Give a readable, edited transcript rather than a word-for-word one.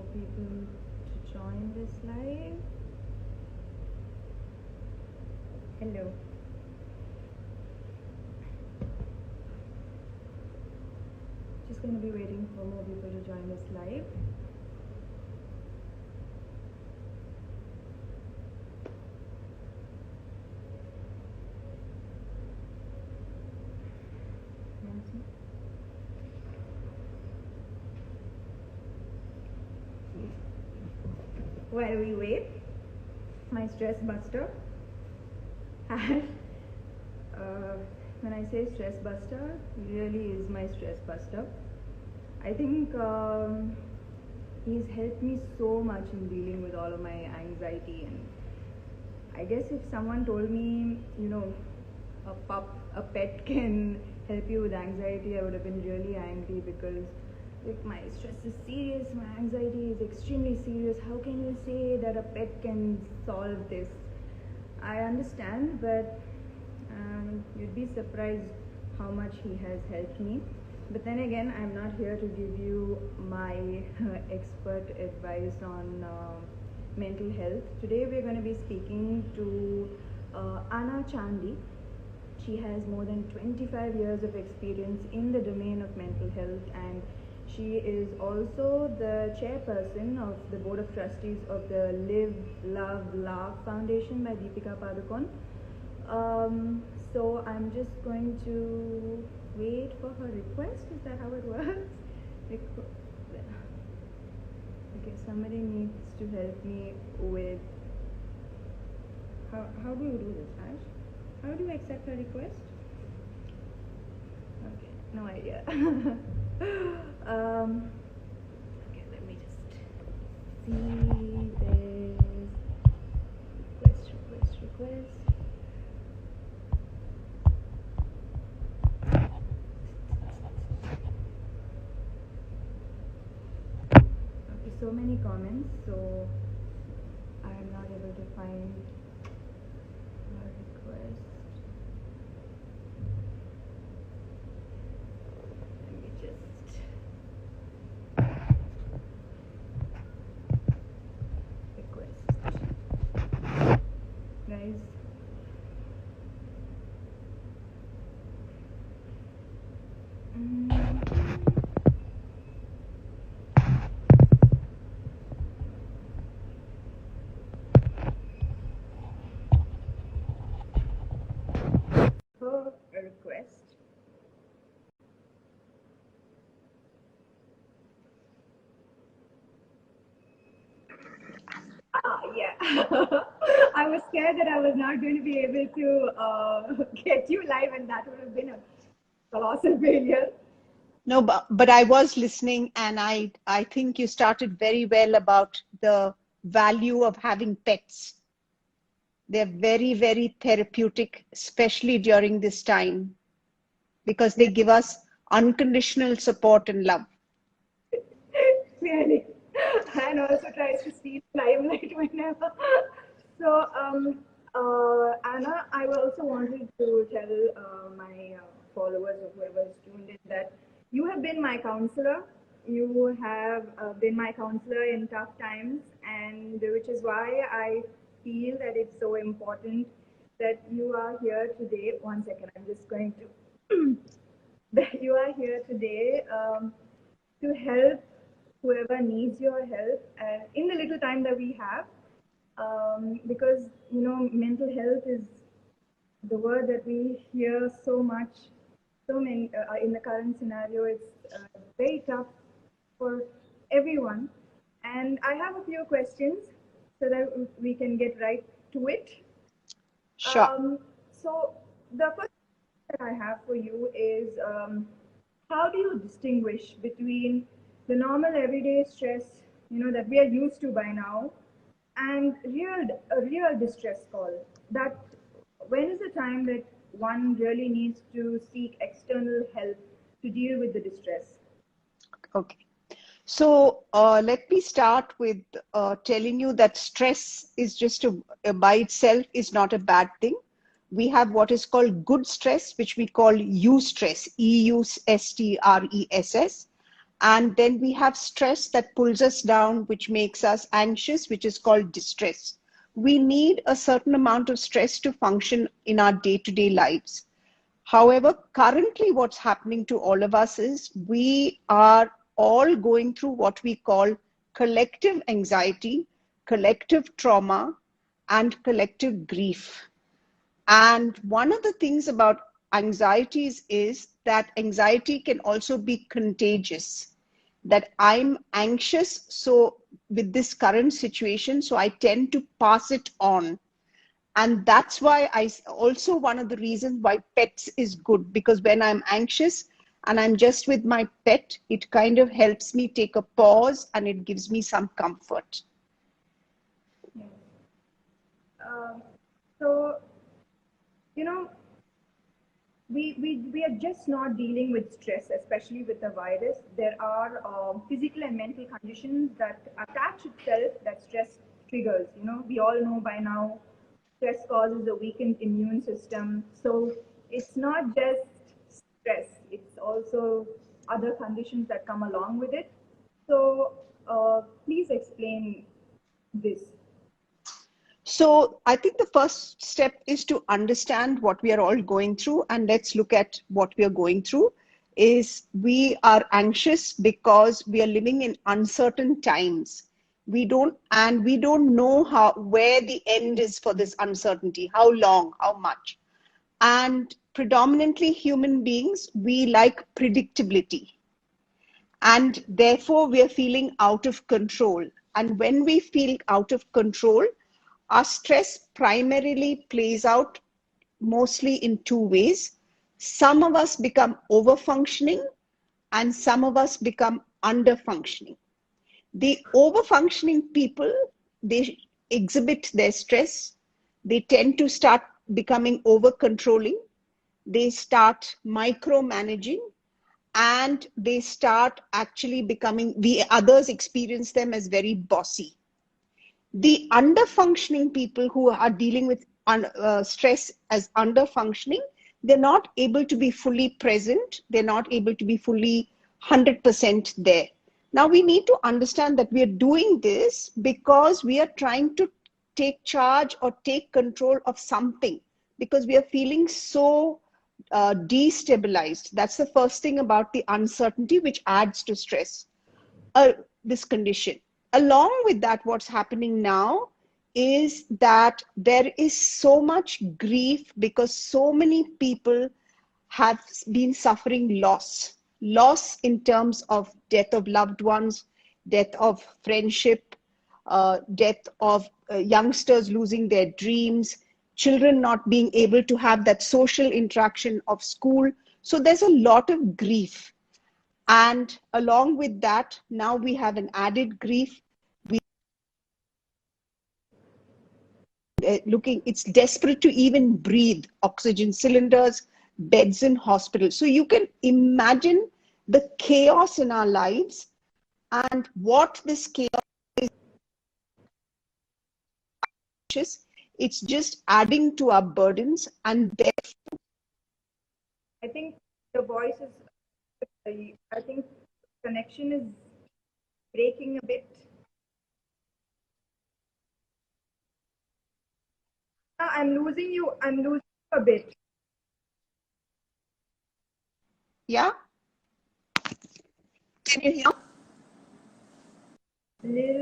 more people to join this live. Hello. Just going to be waiting for more people to join this live. While we wait, my stress buster. And when I say stress buster, really is my stress buster. I think he's helped me so much in dealing with all of my anxiety. And I guess if someone told me, you know, a pet can help you with anxiety, I would have been really angry, because if my stress is serious, my anxiety is extremely serious, how can you say that a pet can solve this? I understand, but you'd be surprised how much he has helped me. But then again, I'm not here to give you my expert advice on mental health. Today we're going to be speaking to Chandy. She has more than 25 years of experience in the domain of mental health, and she is also the chairperson of the Board of Trustees of the Live, Love, Laugh Foundation by Deepika Padukone. So I'm just going to wait for her request. Is that how it works? Okay, somebody needs to help me with... How do you do this, Ash? How do you accept her request? Okay, no idea. Okay, let me just see this request. Okay, so many comments, so I am not able to find her request. Let me just request. Guys, her request. Yeah. I was scared that I was not going to be able to get you live, and that would have been a colossal failure. No, but I was listening, and I think you started very well about the value of having pets. They're very, very therapeutic, especially during this time, because they give us unconditional support and love. Clearly. And also tries to steal limelight whenever. So, Anna, I also wanted to tell my followers or whoever's tuned in that you have been my counselor. You have been my counselor in tough times, and which is why I feel that it's so important that you are here today. One second, I'm just going to. That you are here today to help whoever needs your help in the little time that we have, because you know, mental health is the word that we hear so much, so many in the current scenario. It's very tough for everyone, and I have a few questions so that we can get right to it. Sure. So the first that I have for you is, how do you distinguish between the normal everyday stress, you know, that we are used to by now, and a real distress call? That when is the time that one really needs to seek external help to deal with the distress? Okay. So let me start with telling you that stress is just by itself is not a bad thing. We have what is called good stress, which we call eustress, EUSTRESS. And then we have stress that pulls us down, which makes us anxious, which is called distress. We need a certain amount of stress to function in our day-to-day lives. However, currently what's happening to all of us is we are all going through what we call collective anxiety, collective trauma, and collective grief. And one of the things about anxieties is that anxiety can also be contagious. That I'm anxious, so with this current situation, so I tend to pass it on. And that's why also one of the reasons why pets is good, because when I'm anxious and I'm just with my pet, it kind of helps me take a pause and it gives me some comfort. Yes. So, you know, we are just not dealing with stress, especially with the virus. There are physical and mental conditions that attach itself that stress triggers. We all know by now stress causes a weakened immune system. So it's not just stress, it's also other conditions that come along with it. So please explain this. So I think the first step is to understand what we are all going through, and let's look at what we are going through. Is we are anxious because we are living in uncertain times. We don't know where the end is for this uncertainty, how long, how much. And predominantly human beings, we like predictability. And therefore we are feeling out of control. And when we feel out of control, our stress primarily plays out mostly in two ways. Some of us become over-functioning and some of us become under-functioning. The over-functioning people, they exhibit their stress. They tend to start becoming over-controlling. They start micromanaging, and they start actually becoming, we others experience them as very bossy. The under-functioning people who are dealing with stress as under-functioning, they're not able to be fully present. They're not able to be fully 100% there. Now we need to understand that we are doing this because we are trying to take charge or take control of something, because we are feeling so destabilized. That's the first thing about the uncertainty, which adds to stress, this condition. Along with that, what's happening now is that there is so much grief because so many people have been suffering loss in terms of death of loved ones, death of friendship, death of youngsters losing their dreams, children not being able to have that social interaction of school. So there's a lot of grief. And along with that, now we have an added grief. It's desperate to even breathe, oxygen cylinders, beds in hospitals. So you can imagine the chaos in our lives and what this chaos is. It's just adding to our burdens, and therefore, I think the voice is, I think connection is breaking a bit. I'm losing you. I'm losing you a bit. yeah. Can you hear? Little